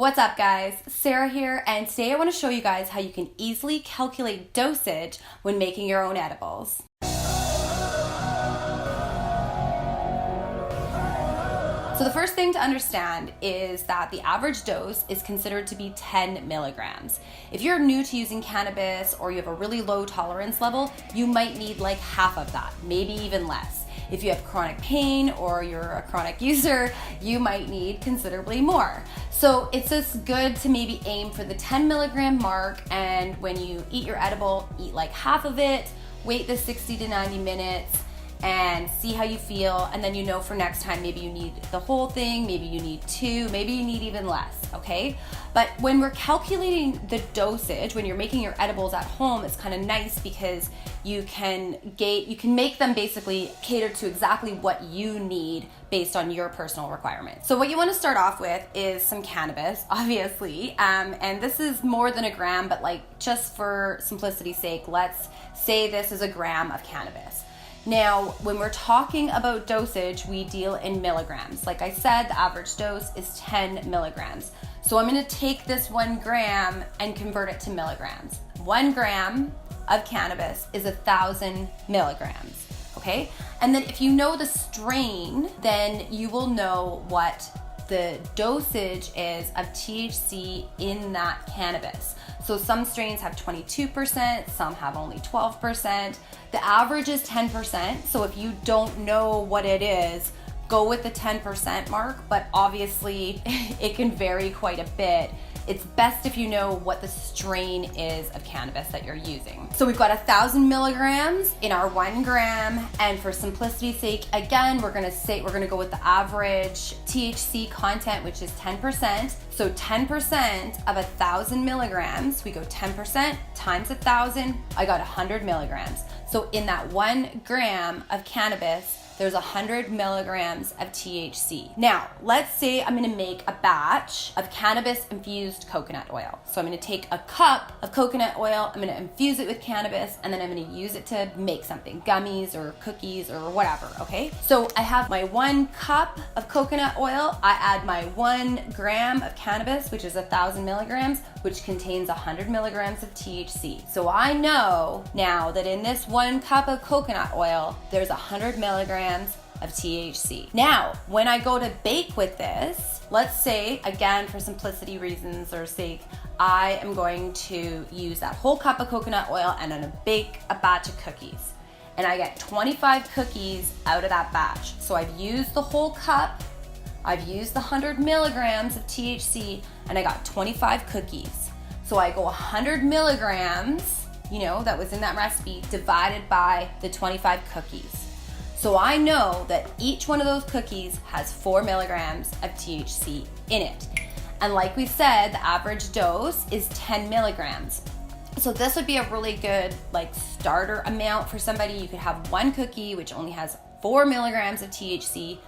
What's up guys, Sarah here, and today I want to show you guys how you can easily calculate dosage when making your own edibles. So the first thing to understand is that the average dose is considered to be 10 milligrams. If you're new to using cannabis or you have a really low tolerance level, you might need like half of that, maybe even less. If you have chronic pain or you're a chronic user, you might need considerably more. So it's just good to maybe aim for the 10 milligram mark, and when you eat your edible, eat like half of it, wait the 60 to 90 minutes, and see how you feel, and then you know for next time maybe you need the whole thing, maybe you need two, maybe you need even less, okay? But when we're calculating the dosage, when you're making your edibles at home, it's kind of nice because you can make them basically cater to exactly what you need based on your personal requirements. So what you want to start off with is some cannabis, obviously, and this is more than a gram, but like just for simplicity's sake, let's say this is a gram of cannabis. Now, when we're talking about dosage, we deal in milligrams. Like I said, the average dose is 10 milligrams. So I'm gonna take this 1 gram and convert it to milligrams. 1 gram of cannabis is 1,000 milligrams, okay? And then if you know the strain, then you will know what the dosage is of THC in that cannabis. So some strains have 22%, some have only 12%. The average is 10%, so if you don't know what it is, go with the 10% mark, but obviously it can vary quite a bit. It's best if you know what the strain is of cannabis that you're using. So we've got 1,000 milligrams in our 1 gram, and for simplicity's sake, again, we're gonna go with the average THC content, which is 10%. So 10% of 1,000 milligrams, we go 10% times 1,000, I got 100 milligrams. So in that 1 gram of cannabis, there's 100 milligrams of THC. Now, let's say I'm gonna make a batch of cannabis infused coconut oil. So I'm gonna take a cup of coconut oil, I'm gonna infuse it with cannabis, and then I'm gonna use it to make something, gummies or cookies or whatever, okay? So I have my 1 cup of coconut oil, I add my 1 gram of cannabis, which is 1,000 milligrams, which contains 100 milligrams of THC. So I know now that in this 1 cup of coconut oil, there's 100 milligrams of THC. Now, when I go to bake with this, let's say, again, for simplicity reasons or sake, I am going to use that whole cup of coconut oil and I'm gonna bake a batch of cookies. And I get 25 cookies out of that batch. So I've used the whole cup, I've used the 100 milligrams of THC, and I got 25 cookies. So I go 100 milligrams, that was in that recipe, divided by the 25 cookies. So I know that each one of those cookies has 4 milligrams of THC in it. And like we said, the average dose is 10 milligrams. So this would be a really good starter amount for somebody. You could have 1 cookie, which only has 4 milligrams of THC.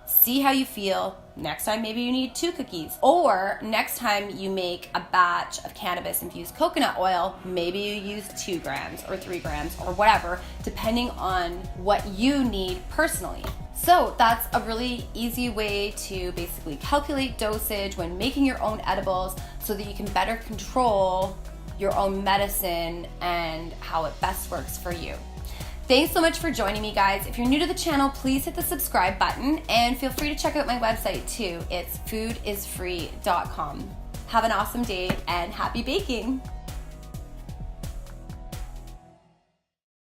See how you feel. Next time, maybe you need 2 cookies. Or next time you make a batch of cannabis infused coconut oil, maybe you use 2 grams or 3 grams or whatever, depending on what you need personally. So that's a really easy way to basically calculate dosage when making your own edibles so that you can better control your own medicine and how it best works for you. Thanks so much for joining me, guys. If you're new to the channel, please hit the subscribe button and feel free to check out my website too. It's foodisfree.com. Have an awesome day and happy baking.